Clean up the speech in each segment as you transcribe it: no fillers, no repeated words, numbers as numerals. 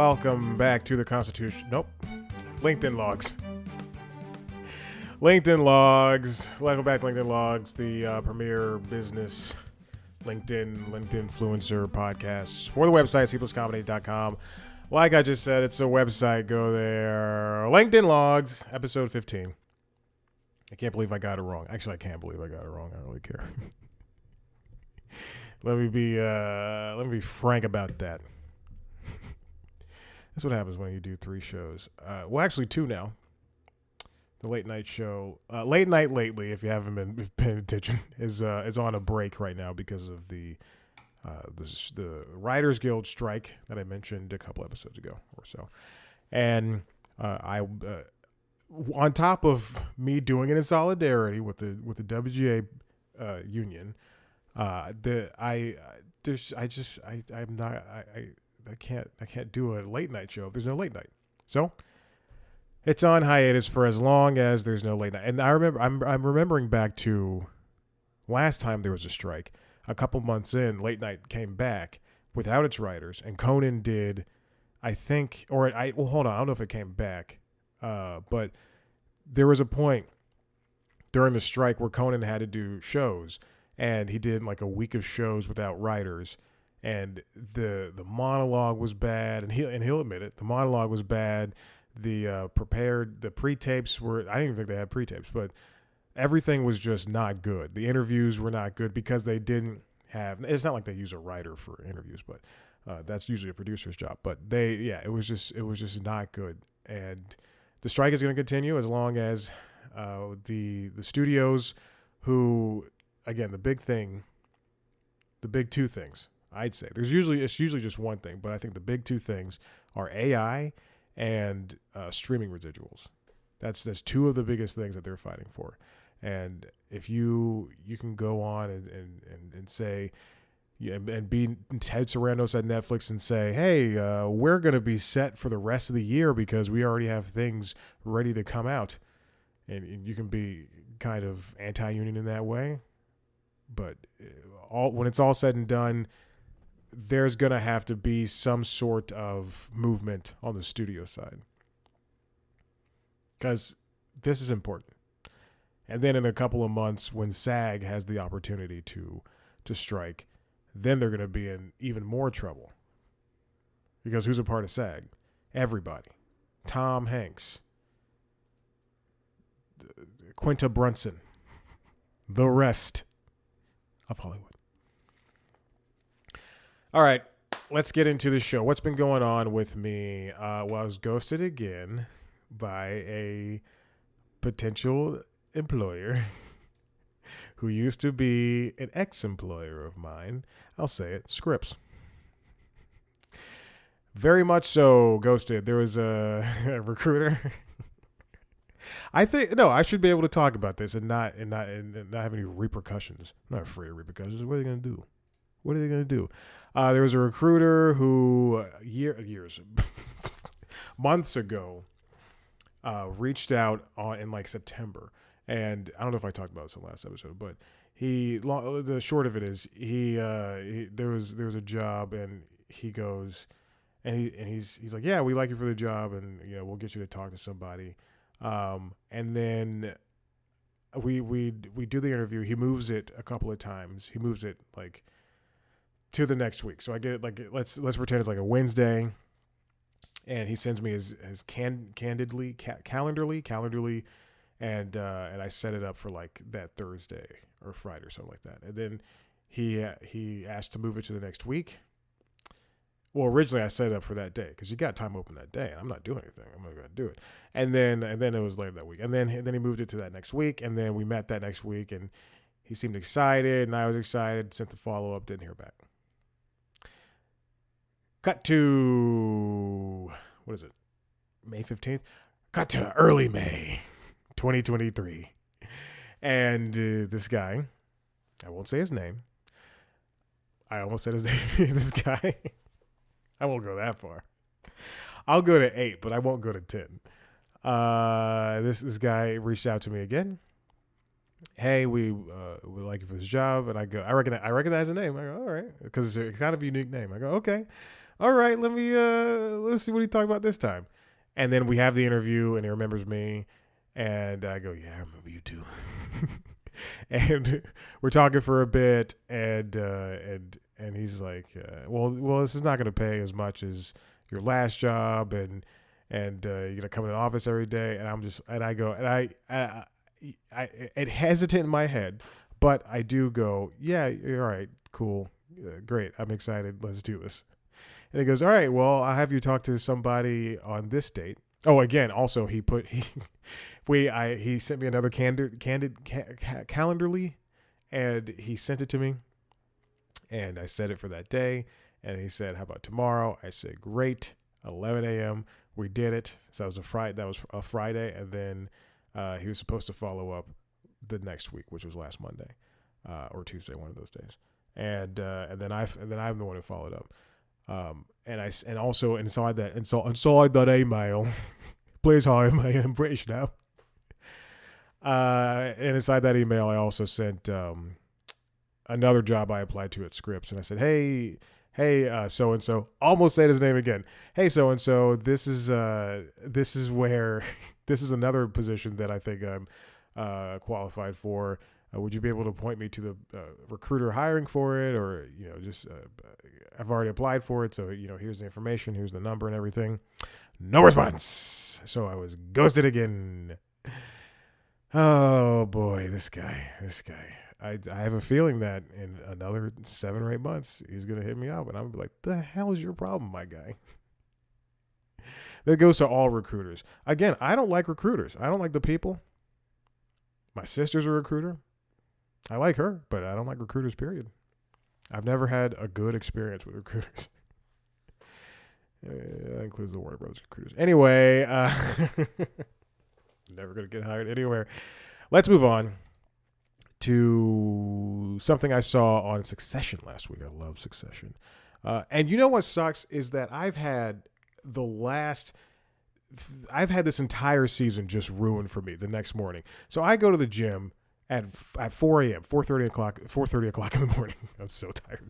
welcome back to the Constitution. Nope. LinkedIn Logs. LinkedIn Logs. Welcome back to LinkedIn Logs, the premier business LinkedIn influencer podcast for the website, cpluscomedy.com. Like I just said, it's a website. Go there. LinkedIn Logs, episode 15. I can't believe I got it wrong. Actually, I can't believe I got it wrong. I don't really care. Let me be frank about that. That's what happens when you do 3 shows. Well, actually 2 now. The late night show, late night lately, if you haven't been paying attention, is on a break right now because of the Writers Guild strike that I mentioned a couple episodes ago or so. And on top of me doing it in solidarity with the WGA union, I can't do a late night show if there's no late night. So it's on hiatus for as long as there's no late night. And I remember I'm remembering back to last time there was a strike. A couple months in, late night came back without its writers, and Conan did, I think, hold on, I don't know if it came back, but there was a point during the strike where Conan had to do shows, and he did like a week of shows without writers, and the monologue was bad, and he'll admit it, the monologue was bad. The pre-tapes were, I didn't even think they had pre-tapes, but everything was just not good. The interviews were not good because they didn't have, it's not like they use a writer for interviews, but that's usually a producer's job. But it was just not good. And the strike is going to continue as long as the studios who, again, the big 2 things, I'd say. It's usually just one thing, but I think the big 2 things are AI and streaming residuals. That's 2 of the biggest things that they're fighting for. And if you can go on and say, and be Ted Sarandos at Netflix and say, hey, we're going to be set for the rest of the year because we already have things ready to come out. And you can be kind of anti-union in that way. But when it's all said and done, there's going to have to be some sort of movement on the studio side. Because this is important. And then in a couple of months, when SAG has the opportunity to strike, then they're going to be in even more trouble. Because who's a part of SAG? Everybody. Tom Hanks. Quinta Brunson. The rest of Hollywood. All right, let's get into the show. What's been going on with me? Well, I was ghosted again by a potential employer who used to be an ex-employer of mine. I'll say it, Scripps. Very much so ghosted. There was a recruiter. I should be able to talk about this and not have any repercussions. I'm not afraid of repercussions. What are they going to do? There was a recruiter who months ago reached out in like September, and I don't know if I talked about this in the last episode, but the short of it is there was a job, and he goes and he's like, yeah, we like you for the job, and we'll get you to talk to somebody, and then we do the interview. He moves it a couple of times. He moves it like to the next week. So I get it, like, let's pretend it's like a Wednesday, and he sends me his calendarly, and I set it up for like that Thursday or Friday or something like that. And then he asked to move it to the next week. Well, originally I set it up for that day because you got time open that day, and I'm not doing anything. I'm not going to do it. And then it was later that week, and then he moved it to that next week, and then we met that next week, and he seemed excited, and I was excited. Sent the follow up, didn't hear back. Cut to, what is it, May 15th? Cut to early May 2023. And this guy, I won't say his name. I almost said his name. This guy, I won't go that far. I'll go to 8, but I won't go to 10. This guy reached out to me again. Hey, we would like you for this job. And I go, I recognize the name. I go, all right, because it's a kind of unique name. I go, okay. All right, let's see what he talked about this time. And then we have the interview, and he remembers me, and I go, yeah, I remember you too. And we're talking for a bit, and he's like, well, this is not going to pay as much as your last job, and you're gonna come to the office every day. And I go, and I hesitate in my head, but I do go, yeah, you're all right, cool, great, I'm excited, let's do this. And he goes, all right, well, I'll have you talk to somebody on this date. Oh, again, also he sent me another Calendarly, and he sent it to me, and I set it for that day. And he said, how about tomorrow? I said, great, 11 a.m. We did it. So that was a Friday, and then he was supposed to follow up the next week, which was last Monday or Tuesday, one of those days. And then I'm the one who followed up. And also inside that email, please hire me. I'm British now. And inside that email, I also sent another job I applied to at Scripps, and I said, hey, so and so. Almost said his name again. Hey, so and so. This is where this is another position that I think I'm qualified for. Would you be able to point me to the recruiter hiring for it, or just I've already applied for it, so here's the information, here's the number and everything. No response. So I was ghosted again. Oh boy, this guy. I have a feeling that in another 7 or 8 months he's gonna hit me up, and I'm gonna be like, "The hell is your problem, my guy?" That goes to all recruiters. Again, I don't like recruiters. I don't like the people. My sister's a recruiter. I like her, but I don't like recruiters, period. I've never had a good experience with recruiters. That includes the Warner Brothers recruiters. Anyway, never going to get hired anywhere. Let's move on to something I saw on Succession last week. I love Succession. And you know what sucks is that I've had this entire season just ruined for me the next morning. So I go to the gym at 4 a.m., 4:30 o'clock in the morning. I'm so tired.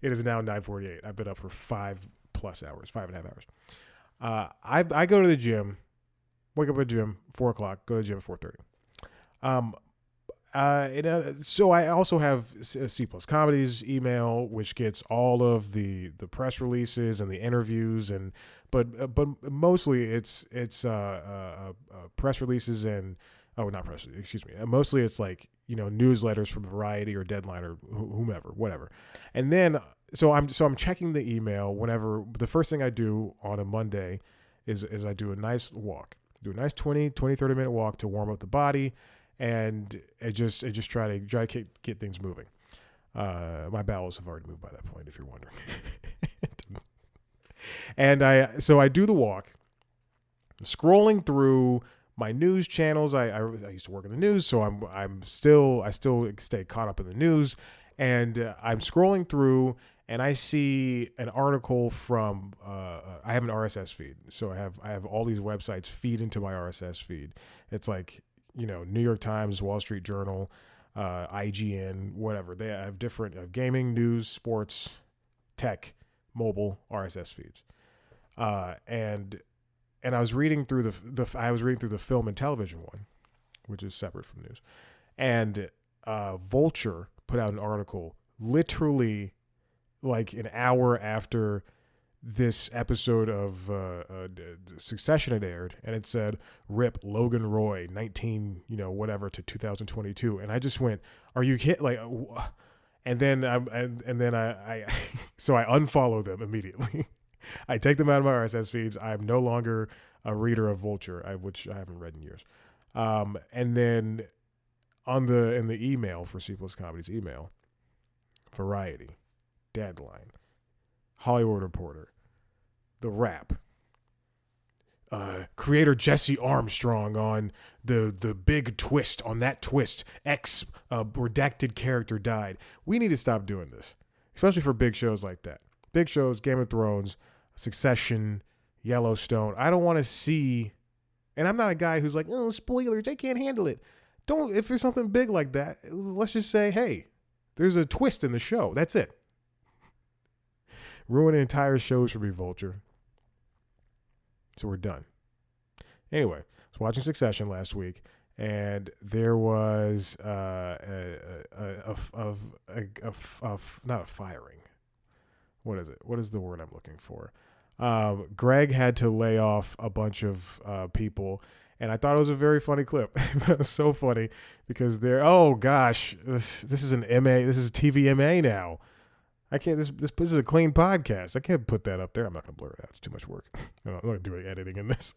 It is now 9:48. I've been up for 5+ hours, 5.5 hours. I go to the gym, wake up at the gym, 4 o'clock, go to the gym at 4:30. So I also have C+ Comedy's email, which gets all of the press releases and the interviews, but mostly it's press releases and not press releases, excuse me. Mostly it's like newsletters from Variety or Deadline or whomever, whatever. And then so I'm checking the email whenever. The first thing I do on a Monday is I do a nice walk, do a nice 30 minute walk to warm up the body. And I just try to get things moving. My bowels have already moved by that point, if you're wondering. And I do the walk, scrolling through my news channels. I used to work in the news, so I still stay caught up in the news. And I'm scrolling through, and I see an article from. I have an RSS feed, so I have all these websites feed into my RSS feed. It's like New York Times, Wall Street Journal, IGN, whatever. They have different gaming, news, sports, tech, mobile RSS feeds. And I was reading through the film and television one, which is separate from news. And Vulture put out an article literally like an hour after this episode of Succession had aired, and it said "Rip Logan Roy, 19, whatever to 2022," and I just went, "Are you kidding?" Like, and then I so I unfollow them immediately. I take them out of my RSS feeds. I'm no longer a reader of Vulture, which I haven't read in years. And then in the email for C+ Comedy's email, Variety, Deadline, Hollywood Reporter, The Wrap, creator Jesse Armstrong on the big twist. On that twist, X redacted character died. We need to stop doing this, especially for big shows like that. Big shows, Game of Thrones, Succession, Yellowstone. I don't want to see, and I'm not a guy who's like, oh, spoilers, they can't handle it. Don't, if there's something big like that, let's just say, hey, there's a twist in the show. That's it. Ruining entire shows for me, Vulture. So we're done. Anyway, I was watching Succession last week, and there was not a firing. What is it? What is the word I'm looking for? Greg had to lay off a bunch of people, and I thought it was a very funny clip. That was so funny because they're, oh gosh, this is an MA, this is TVMA now. I can't. This is a clean podcast. I can't put that up there. I'm not gonna blur it out. It's too much work. I'm not gonna do any editing in this.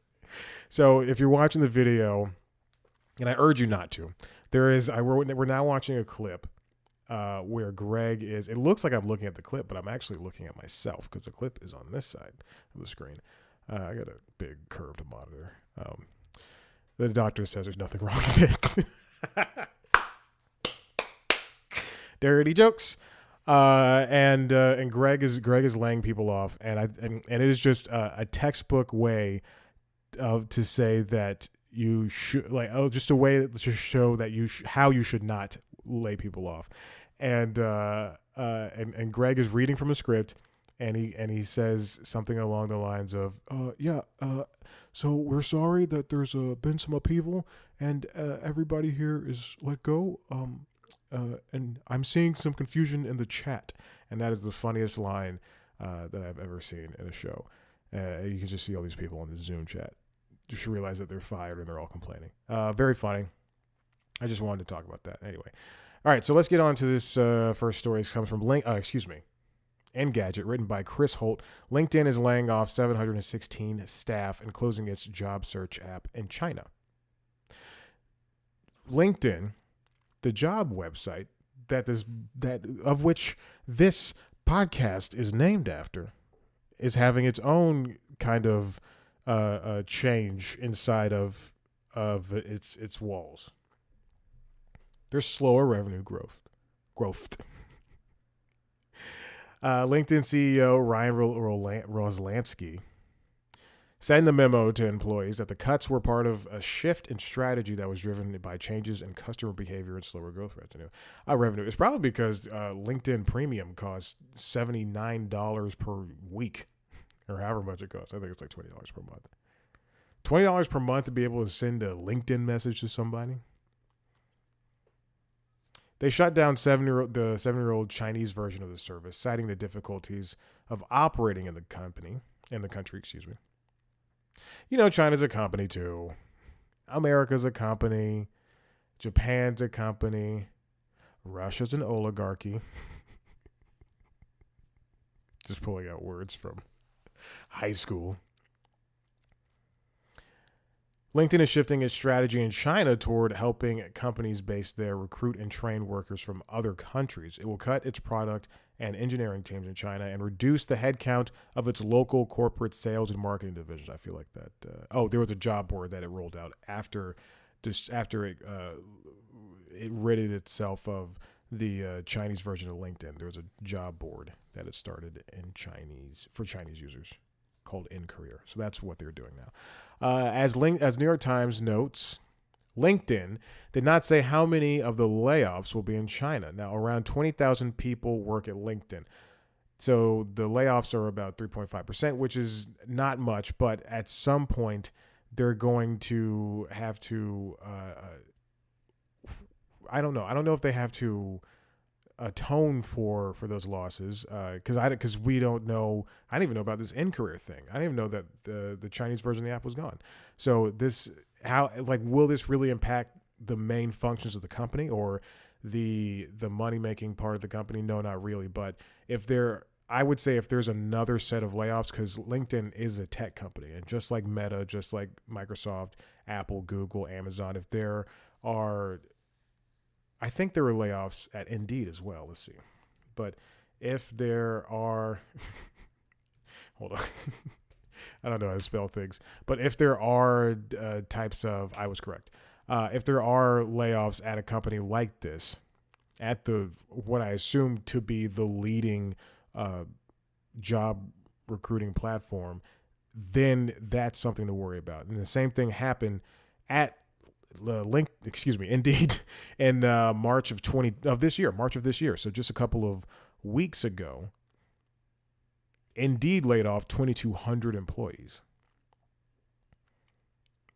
So if you're watching the video, and I urge you not to, we're now watching a clip where Greg is. It looks like I'm looking at the clip, but I'm actually looking at myself because the clip is on this side of the screen. I got a big curved monitor. The doctor says there's nothing wrong with it. Dirty jokes. And Greg is laying people off, and it is just a textbook way to say that you should, like, just a way to show that how you should not lay people off, and Greg is reading from a script, and he says something along the lines of so we're sorry that there's been some upheaval and everybody here is let go. And I'm seeing some confusion in the chat, and that is the funniest line that I've ever seen in a show. You can just see all these people in the Zoom chat. You should realize that they're fired and they're all complaining. Very funny. I just wanted to talk about that. Anyway. All right, so let's get on to this first story. This comes from Engadget, written by Chris Holt. LinkedIn is laying off 716 staff and closing its job search app in China. LinkedIn, the job website that of which this podcast is named after, is having its own kind of change inside of its walls. There's slower revenue growth. LinkedIn CEO Ryan Roslansky said in the memo to employees that the cuts were part of a shift in strategy that was driven by changes in customer behavior and slower growth revenue. It's probably because LinkedIn Premium costs $79 per week, or however much it costs. I think it's like $20 per month. $20 per month to be able to send a LinkedIn message to somebody. They shut down the 7-year-old Chinese version of the service, citing the difficulties of operating in the country. You know, China's a company too. America's a company. Japan's a company. Russia's an oligarchy. Just pulling out words from high school. LinkedIn is shifting its strategy in China toward helping companies based there recruit and train workers from other countries. It will cut its product and engineering teams in China and reduce the headcount of its local corporate sales and marketing divisions. I feel like that. There was a job board that it rolled out after it ridded itself of the Chinese version of LinkedIn. There was a job board that it started in Chinese for Chinese users called In Career. So that's what they're doing now. As New York Times notes, LinkedIn did not say how many of the layoffs will be in China. Now, around 20,000 people work at LinkedIn. So the layoffs are about 3.5%, which is not much, but at some point they're going to have to, I don't know if they have to atone for those losses, because we don't know. I didn't even know about this In Career thing. I didn't even know that the Chinese version of the app was gone. So will this really impact the main functions of the company or the money making part of the company? No, not really. But I would say if there's another set of layoffs, because LinkedIn is a tech company, and just like Meta, just like Microsoft, Apple, Google, Amazon, if there are, I think there were layoffs at Indeed as well. Let's see. But if there are, hold on. I don't know how to spell things. But if there are types of, I was correct. If there are layoffs at a company like this, at what I assume to be the leading job recruiting platform, then that's something to worry about. And the same thing happened at Indeed, in March of this year. So just a couple of weeks ago, Indeed laid off 2,200 employees,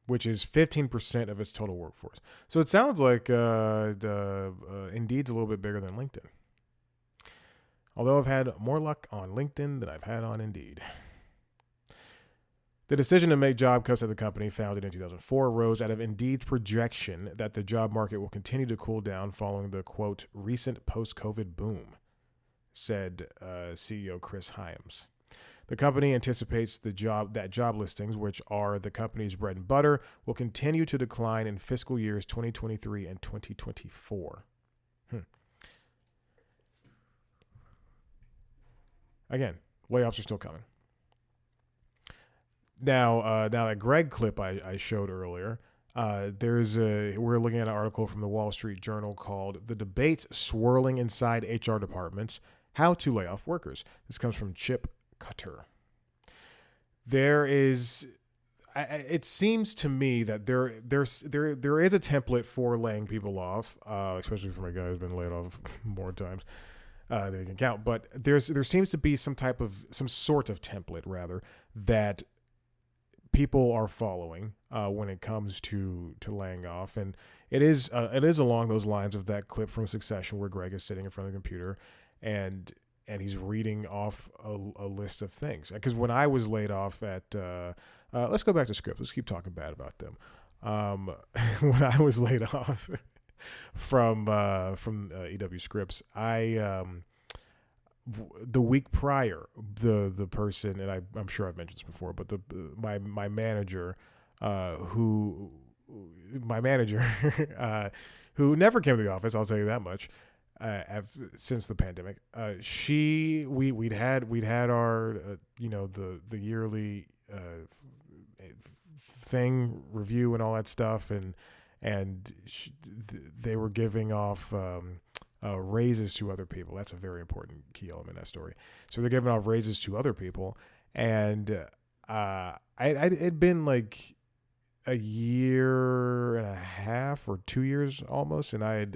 which is 15% of its total workforce. So it sounds like Indeed's a little bit bigger than LinkedIn. Although I've had more luck on LinkedIn than I've had on Indeed. The decision to make job cuts at the company, founded in 2004, rose out of Indeed's projection that the job market will continue to cool down following the, quote, recent post-COVID boom, said CEO Chris Hyams. The company anticipates that job listings, which are the company's bread and butter, will continue to decline in fiscal years 2023 and 2024. Again, layoffs are still coming. Now that Greg clip I showed earlier, we're looking at an article from the Wall Street Journal called "The Debates Swirling Inside HR Departments: How to Lay Off Workers." This comes from Chip Cutter. It seems to me that there is a template for laying people off, especially for a guy who's been laid off more times than you can count. But there seems to be some sort of template rather that people are following when it comes to laying off, and it is along those lines of that clip from Succession where Greg is sitting in front of the computer and he's reading off a list of things. Because when I was laid off at let's go back to Scripps. Let's keep talking bad about them. When I was laid off from EW Scripps, the week prior, the person, and I'm sure I've mentioned this before, but my manager, who never came to the office, I'll tell you that much, since the pandemic, we'd had our the yearly thing review and all that stuff, and they were giving off raises to other people. That's a very important key element in that story. So they're giving off raises to other people, and it'd been like a year and a half or 2 years almost, and I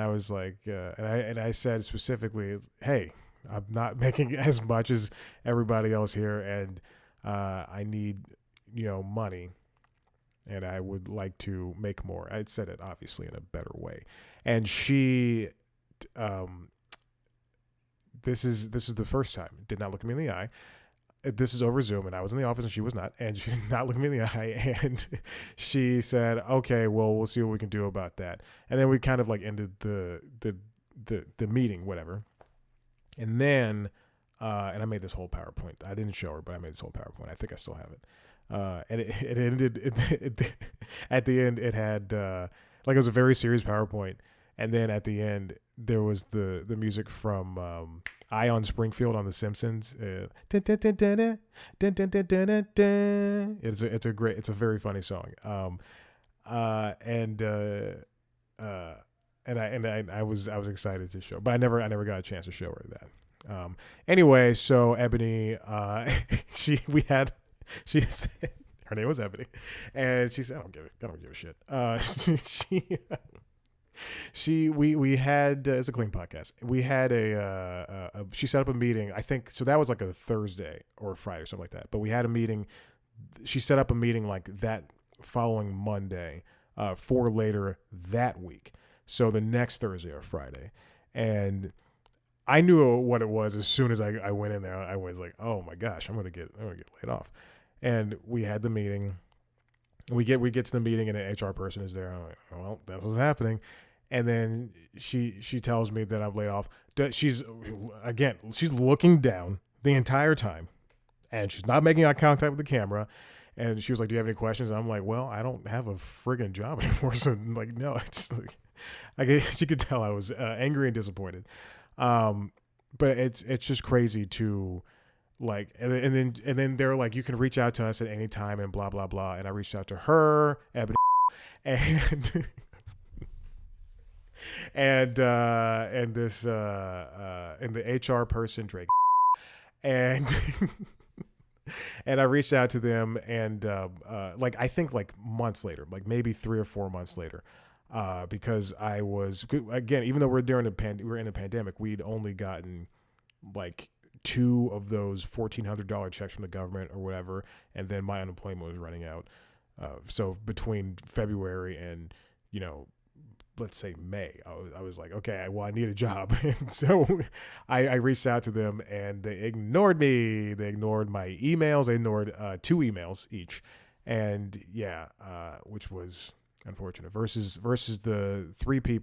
was like, and I said specifically, hey, I'm not making as much as everybody else here, and I need money, and I would like to make more. I said it obviously in a better way. And she, this is the first time, did not look me in the eye. This is over Zoom, and I was in the office and she was not, and she's not looking me in the eye. And she said, okay, well, we'll see what we can do about that. And then we kind of like ended the meeting, whatever. And then, and I made this whole PowerPoint. I didn't show her, but I made this whole PowerPoint. I think I still have it. And it ended, at the end, it had, like it was a very serious PowerPoint. And then at the end, there was the music from Ion Springfield on The Simpsons. It's a very funny song. And I was excited to show, but I never got a chance to show her that. Anyway, so Ebony, she said her name was Ebony, and she said, I don't give a shit. We had it's a clean podcast. We had she set up a meeting. I think so. That was like a Thursday or a Friday or something like that. But we had a meeting. She set up a meeting like that following Monday for later that week. So the next Thursday or Friday, and I knew what it was as soon as I went in there. I was like, oh my gosh, I'm gonna get laid off. And we had the meeting. We get to the meeting and an HR person is there. I'm like, well, that's what's happening. And then she tells me that I'm laid off. She's looking down the entire time, and she's not making eye contact with the camera. And she was like, "Do you have any questions?" And I'm like, "Well, I don't have a friggin' job anymore." So I'm like, no, it's like, she could tell I was angry and disappointed. But it's just crazy to. Like, and then they're like, you can reach out to us at any time and blah, blah, blah. And I reached out to her, Ebony, and, and this, and the HR person, Drake, and, and I reached out to them and, like, I think like months later, like maybe 3 or 4 months later, because I was, again, even though we're in a pandemic, we'd only gotten like two of those $1,400 checks from the government or whatever, and then my unemployment was running out. So between February and, let's say May, I was like, okay, well, I need a job. And so I reached out to them, and they ignored me. They ignored my emails. They ignored 2 emails each. And which was unfortunate versus the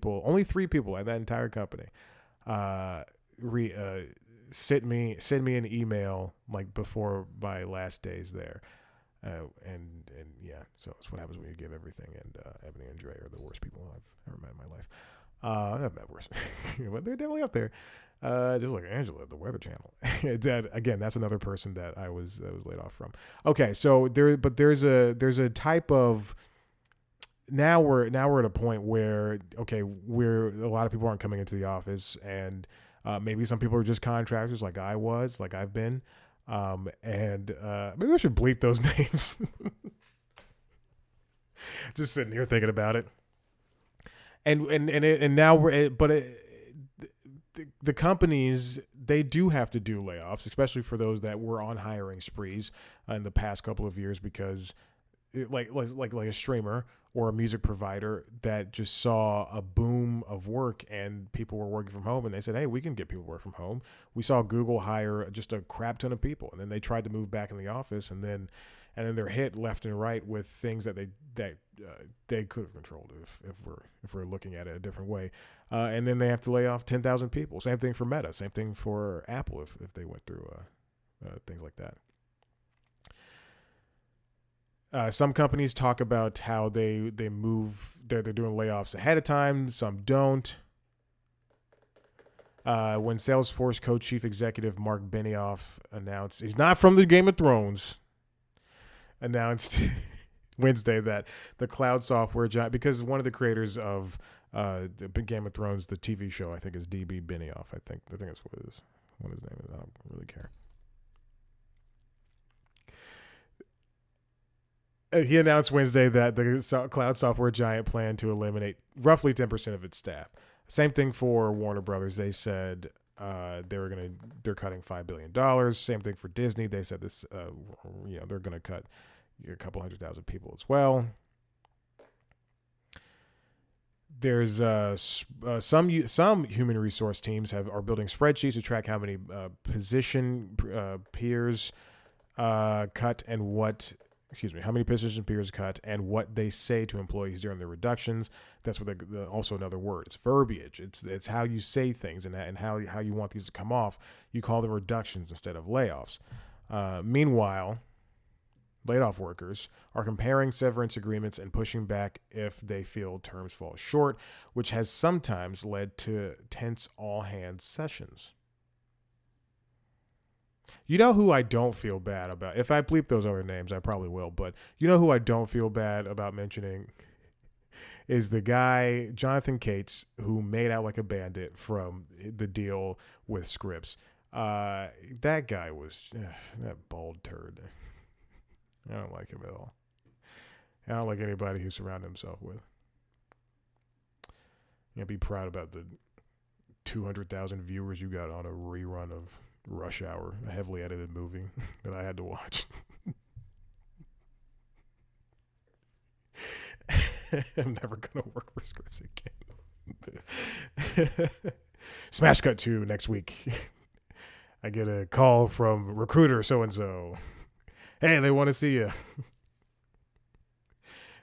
only three people at that entire company, sent me an email like before my last days there. So that's what happens when you give everything. And Ebony and Dre are the worst people I've ever met in my life. I've met worse, but they're definitely up there. Just like Angela at the Weather Channel. Again, that's another person that I was laid off from. Okay, so there's a type of now we're at a point where a lot of people aren't coming into the office, and maybe some people are just contractors like I've been. Maybe I should bleep those names. Just sitting here thinking about it. And now the companies, they do have to do layoffs, especially for those that were on hiring sprees in the past couple of years, because like a streamer or a music provider that just saw a boom of work and people were working from home, and they said, hey, we can get people to work from home. We saw Google hire just a crap ton of people, and then they tried to move back in the office, and then they're hit left and right with things that they could have controlled if we're looking at it a different way, and then they have to lay off 10,000 people. Same thing for Meta. Same thing for Apple if they went through things like that. Some companies talk about how they're doing layoffs ahead of time. Some don't. When Salesforce co-chief executive Mark Benioff announced, he's not from the Game of Thrones, announced Wednesday that the cloud software giant, because one of the creators of the Game of Thrones, the TV show, I think is DB Benioff. I think that's what his name is. I don't really care. He announced Wednesday that the cloud software giant planned to eliminate roughly 10% of its staff. Same thing for Warner Brothers. They said they're cutting $5 billion. Same thing for Disney. They said this, they're going to cut a couple 100,000 people as well. There's some human resource teams are building spreadsheets to track how many position peers cut and how many position peers cut and what they say to employees during the reductions. That's what also another word. It's verbiage. It's how you say things and how you want these to come off. You call them reductions instead of layoffs. Meanwhile, laid off workers are comparing severance agreements and pushing back if they feel terms fall short, which has sometimes led to tense all-hands sessions. You know who I don't feel bad about? If I bleep those other names, I probably will. But you know who I don't feel bad about mentioning is the guy, Jonathan Cates, who made out like a bandit from the deal with Scripps. That guy was that bald turd. I don't like him at all. I don't like anybody who surrounded himself with. Be proud about the 200,000 viewers you got on a rerun of Rush Hour, a heavily edited movie that I had to watch. I'm never going to work for Scripps again. Smash Cut 2 next week. I get a call from recruiter so-and-so. Hey, they want to see you.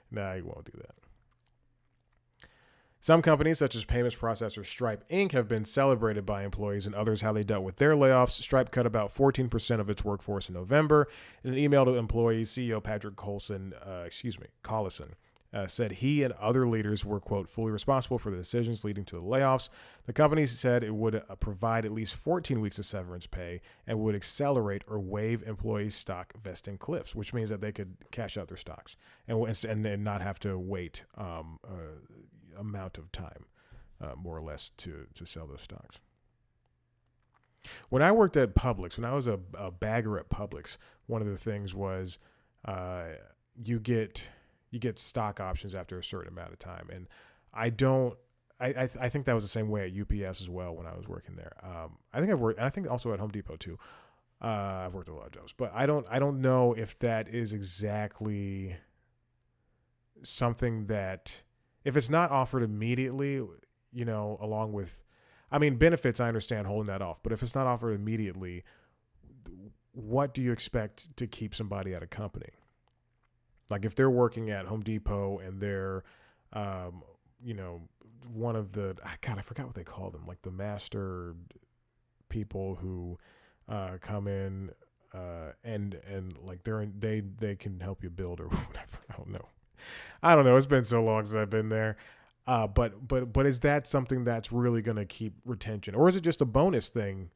Nah, you won't do that. Some companies, such as payments processor Stripe Inc., have been celebrated by employees and others how they dealt with their layoffs. Stripe cut about 14% of its workforce in November. In an email to employees, CEO Patrick Collison said he and other leaders were, quote, fully responsible for the decisions leading to the layoffs. The company said it would provide at least 14 weeks of severance pay and would accelerate or waive employees' stock vesting cliffs, which means that they could cash out their stocks and not have to wait amount of time, more or less, to sell those stocks. When I worked at Publix, when I was a bagger at Publix, one of the things was you get stock options after a certain amount of time, and I don't I think that was the same way at UPS as well when I was working there. I think I've worked, and I think also at Home Depot too. I've worked a lot of jobs, but I don't know if that is exactly something that, if it's not offered immediately, along with, I mean, benefits, I understand holding that off, but if it's not offered immediately, what do you expect to keep somebody at a company? Like if they're working at Home Depot and they're, one of the, God, I forgot what they call them, like the master people who come in and like they can help you build or whatever. I don't know. It's been so long since I've been there. But is that something that's really going to keep retention, or is it just a bonus thing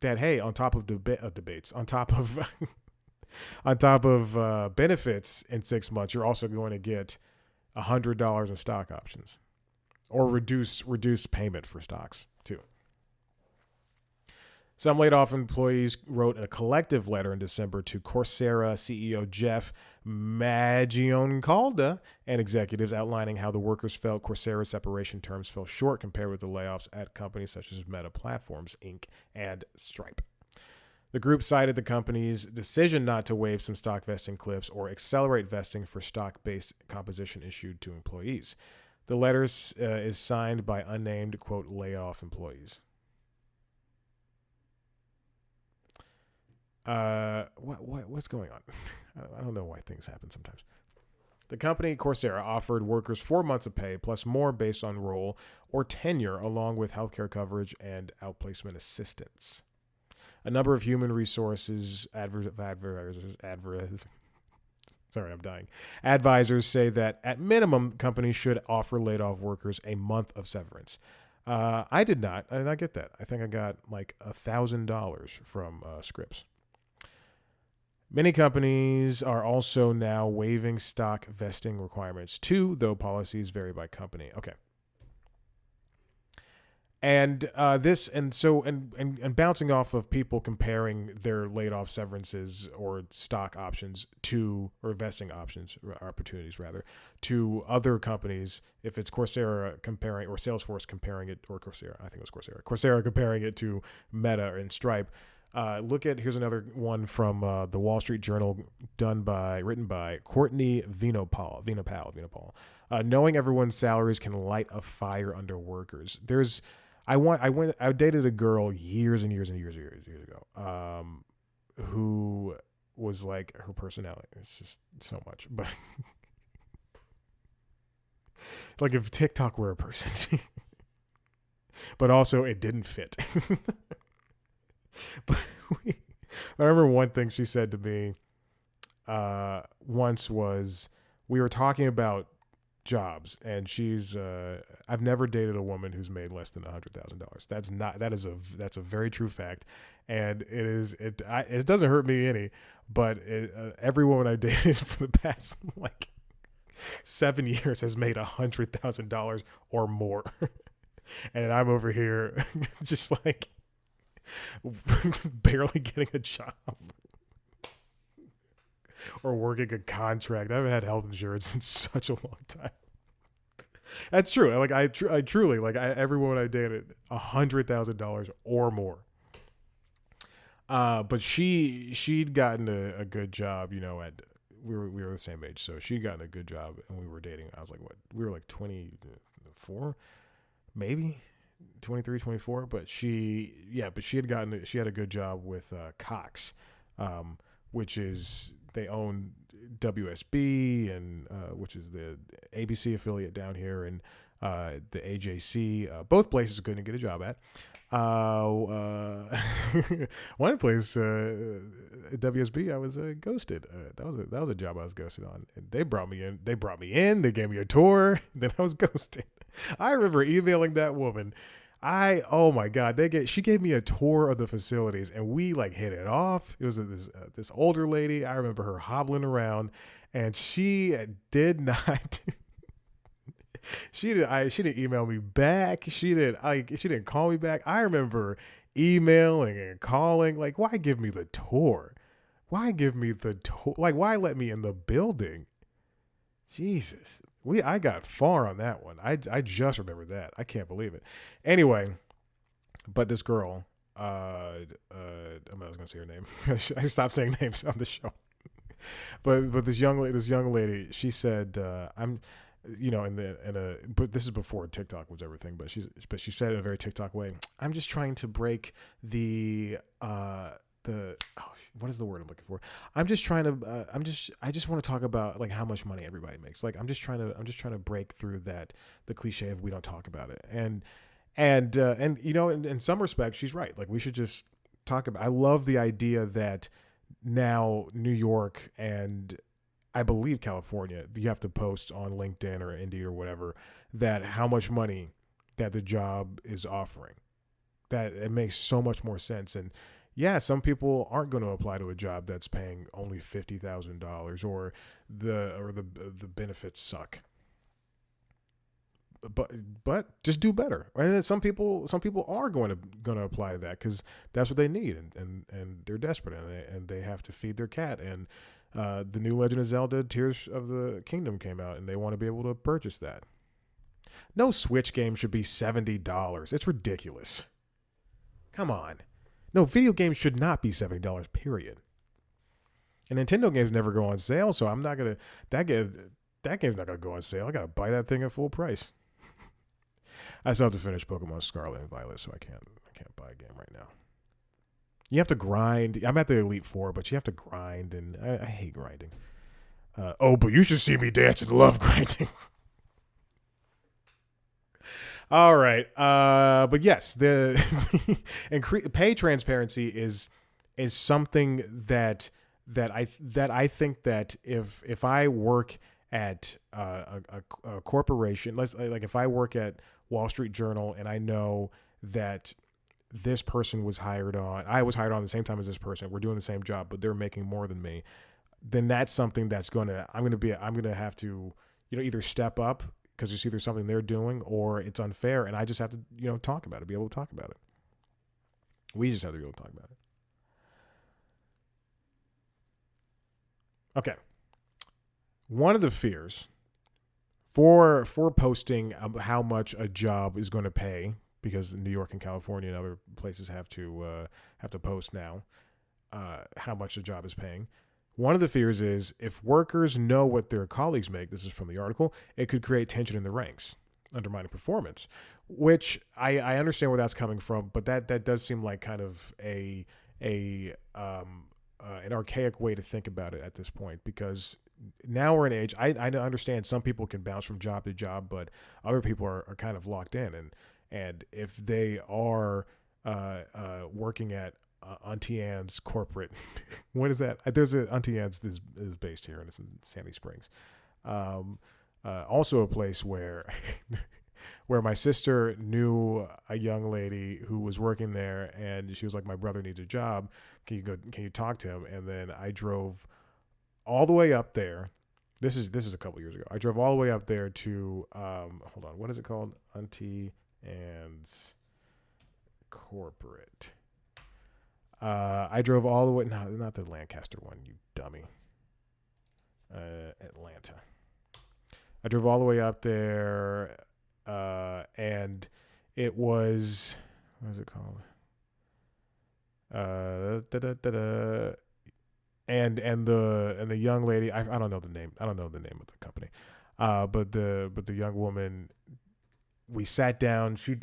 that, hey, on top of debates, on top of benefits in 6 months, you're also going to get $100 in stock options or reduced payment for stocks too. Some laid off employees wrote a collective letter in December to Coursera CEO Jeff Maggioncalda and executives outlining how the workers felt Coursera's separation terms fell short compared with the layoffs at companies such as Meta Platforms, Inc. and Stripe. The group cited the company's decision not to waive some stock vesting cliffs or accelerate vesting for stock-based composition issued to employees. The letter is signed by unnamed, quote, layoff employees. What's going on? I don't know why things happen sometimes. The company, Coursera, offered workers 4 months of pay plus more based on role or tenure, along with healthcare coverage and outplacement assistance. A number of human resources advisors say that at minimum, companies should offer laid off workers a month of severance. I did not, and I get that. I think I got like $1,000 from Scripps. Many companies are also now waiving stock vesting requirements too, though policies vary by company. Okay. And and bouncing off of people comparing their laid off severances or stock options or vesting opportunities to other companies. If it's Coursera comparing or Salesforce comparing it, or Coursera, I think it was Coursera comparing it to Meta and Stripe. Here's another one from the Wall Street Journal, written by Courtney Vinopal. Knowing everyone's salaries can light a fire under workers. I dated a girl years and years ago, who was like, her personality, it's just so much, but like if TikTok were a person, but also it didn't fit. But I remember one thing she said to me once was, we were talking about jobs, and she's I've never dated a woman who's made less than $100,000. That's a very true fact, and it doesn't hurt me any, but every woman I've dated for the past like 7 years has made $100,000 or more, and I'm over here just like barely getting a job or working a contract. I haven't had health insurance in such a long time. That's true. Like I truly, like every woman I dated, $100,000 or more. But she'd gotten a good job, we were the same age, so she'd gotten a good job, and we were dating. I was like, we were like 24, maybe 23, 24, but she had a good job with Cox, which is, they own WSB, and which is the ABC affiliate down here, and the AJC. Both places couldn't get a job at. One place, WSB, I was ghosted. That was a job I was ghosted on. And they brought me in. They gave me a tour. Then I was ghosted. I remember emailing that woman. Oh my God, she gave me a tour of the facilities, and we like hit it off. It was this older lady. I remember her hobbling around, and she did not. She didn't email me back. She didn't call me back. I remember emailing and calling. Like, why give me the tour? Why give me the tour? Like, why let me in the building? Jesus. I got far on that one. I just remembered that. I can't believe it. Anyway, but this girl, I was gonna say her name. I stopped saying names on the show. But this young lady, she said, I'm, but this is before TikTok was everything. But she said in a very TikTok way, I'm just trying to break the what is the word I'm looking for? I just want to talk about like how much money everybody makes. Like I'm just trying to break through the cliche of we don't talk about it. And in some respects she's right. Like we should just talk about. I love the idea that now New York and I believe California, you have to post on LinkedIn or Indeed or whatever that how much money that the job is offering. That it makes so much more sense. And yeah, some people aren't going to apply to a job that's paying only $50,000 or the benefits suck. But just do better. And then some people are going to apply to that because that's what they need, and they're desperate, and they have to feed their cat. And the new Legend of Zelda: Tears of the Kingdom came out, and they want to be able to purchase that. No Switch game should be $70. It's ridiculous. Come on. No, video games should not be $70. Period. And Nintendo games never go on sale, so I'm not gonna that game's not gonna go on sale. I gotta buy that thing at full price. I still have to finish Pokemon Scarlet and Violet, so I can't buy a game right now. You have to grind. I'm at the Elite Four, but you have to grind, and I hate grinding. But you should see me dance and love grinding. All right, but yes, the pay transparency is something that I think that if I work at a corporation, like if I work at Wall Street Journal and I know that this person I was hired on the same time as this person, we're doing the same job, but they're making more than me, then that's something that's I'm gonna have to either step up because it's either something they're doing or it's unfair, and I just have to talk about it, be able to talk about it. We just have to be able to talk about it. Okay. One of the fears for posting how much a job is going to pay, because New York and California and other places have to post now how much the job is paying. One of the fears is if workers know what their colleagues make, this is from the article, it could create tension in the ranks, undermining performance, which I understand where that's coming from, but that does seem like kind of an archaic way to think about it at this point, because now we're in an age, I understand some people can bounce from job to job, but other people are kind of locked in. And if they are working at Auntie Anne's corporate, what is that? There's a Auntie Anne's is based here, and it's in Sandy Springs. Also a place where where my sister knew a young lady who was working there, and she was like, "My brother needs a job. Can you talk to him?" And then I drove all the way up there. This is a couple years ago. I drove all the way up there to hold on, what is it called? Auntie Anne's corporate. I drove all the way. No, not the Lancaster one, you dummy. Atlanta. I drove all the way up there, and it was, what is it called? And the young lady, I don't know the name. I don't know the name of the company. But the young woman, we sat down. She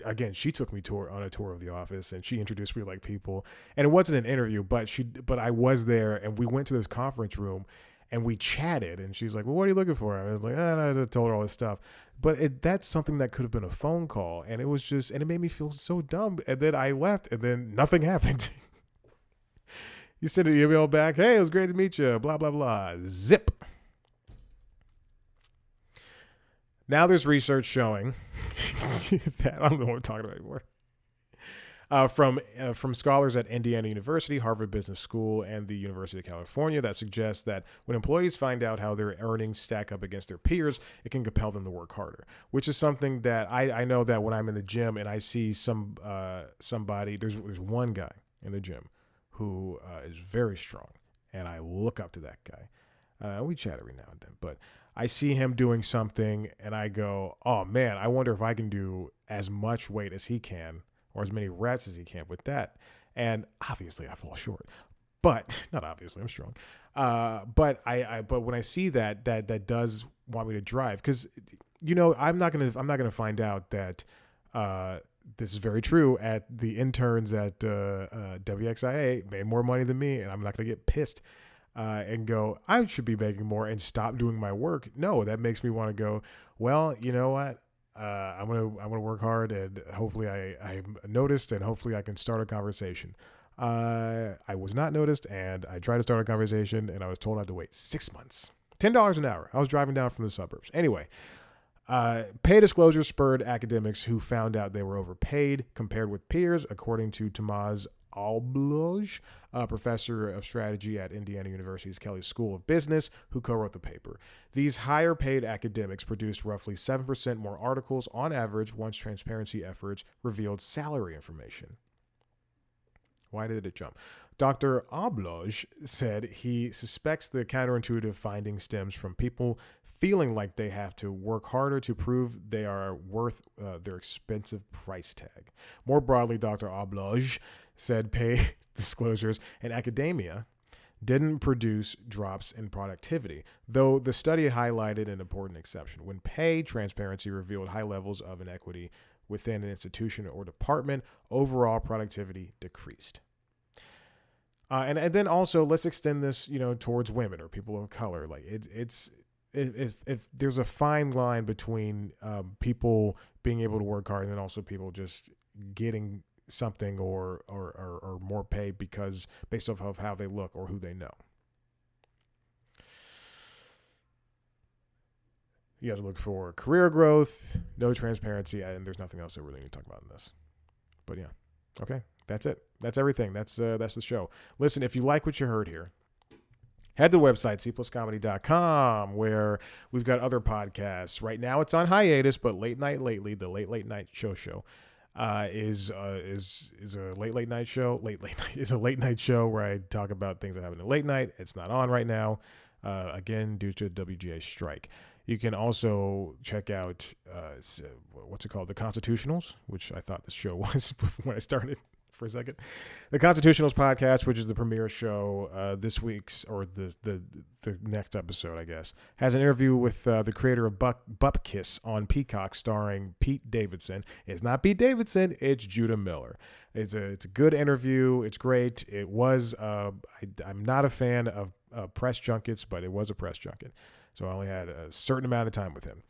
took me on a tour of the office, and she introduced me to like people. And it wasn't an interview, but I was there, and we went to this conference room, and we chatted. And she's like, "Well, what are you looking for?" I was like, I told her all this stuff. But that's something that could have been a phone call, and it was just, and it made me feel so dumb. And then I left, and then nothing happened. You sent an email back, "Hey, it was great to meet you, blah, blah, blah." Zip. Now there's research showing that, I don't know what I'm talking about anymore. From scholars at Indiana University, Harvard Business School, and the University of California that suggests that when employees find out how their earnings stack up against their peers, it can compel them to work harder, which is something that I know that when I'm in the gym and I see somebody, there's one guy in the gym who is very strong, and I look up to that guy. We chat every now and then, but I see him doing something and I go, oh man, I wonder if I can do as much weight as he can or as many reps as he can with that. And obviously I fall short, but not obviously I'm strong. But but when I see that does want me to drive, because I'm not gonna find out that this is very true at the interns at WXIA made more money than me, and I'm not gonna get pissed and go, I should be making more and stop doing my work. No, that makes me want to go, well, you know what? I'm gonna work hard, and hopefully I'm noticed, and hopefully I can start a conversation. I was not noticed, and I tried to start a conversation, and I was told I had to wait 6 months. $10 an hour. I was driving down from the suburbs. Anyway, pay disclosures spurred academics who found out they were overpaid compared with peers, according to Tomás Albloj, a professor of strategy at Indiana University's Kelley School of Business, who co-wrote the paper. These higher paid academics produced roughly 7% more articles on average once transparency efforts revealed salary information. Why did it jump? Dr. Albloj said he suspects the counterintuitive finding stems from people feeling like they have to work harder to prove they are worth their expensive price tag. More broadly, Dr. Albloj said pay disclosures in academia didn't produce drops in productivity, though the study highlighted an important exception. When pay transparency revealed high levels of inequity within an institution or department, overall productivity decreased. And then also let's extend this, towards women or people of color. Like if there's a fine line between people being able to work hard and then also people just getting something or more pay based off of how they look or who they know. You guys look for career growth, no transparency, and there's nothing else that we really need to talk about in this. But yeah, okay, that's it. That's everything. That's the show. Listen, if you like what you heard here, head to the website, cpluscomedy.com, where we've got other podcasts. Right now it's on hiatus, but Late Night Lately, the late night show, is a late night show. Is a late night show where I talk about things that happen in late night. It's not on right now, again, due to the WGA strike. You can also check out, what's it called? The Constitutionals, which I thought this show was when I started for a second. The Constitutionals podcast, which is the premiere show this week's, or the next episode, I guess, has an interview with the creator of Bupkiss on Peacock, starring Pete Davidson. It's not Pete Davidson, it's Judah Miller. It's a good interview. It's great. It was, I'm not a fan of press junkets, but it was a press junket. So I only had a certain amount of time with him.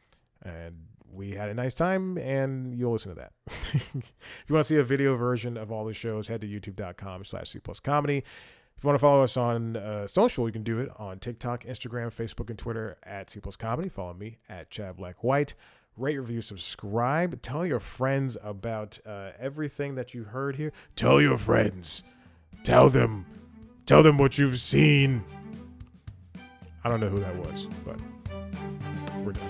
And we had a nice time, and you'll listen to that. If you want to see a video version of all the shows, head to youtube.com/C+Comedy. If you want to follow us on social, you can do it on TikTok, Instagram, Facebook, and Twitter at C+Comedy. Follow me at Chad Black White. Rate, review, subscribe. Tell your friends about everything that you heard here. Tell your friends. Tell them what you've seen. I don't know who that was, but we're done.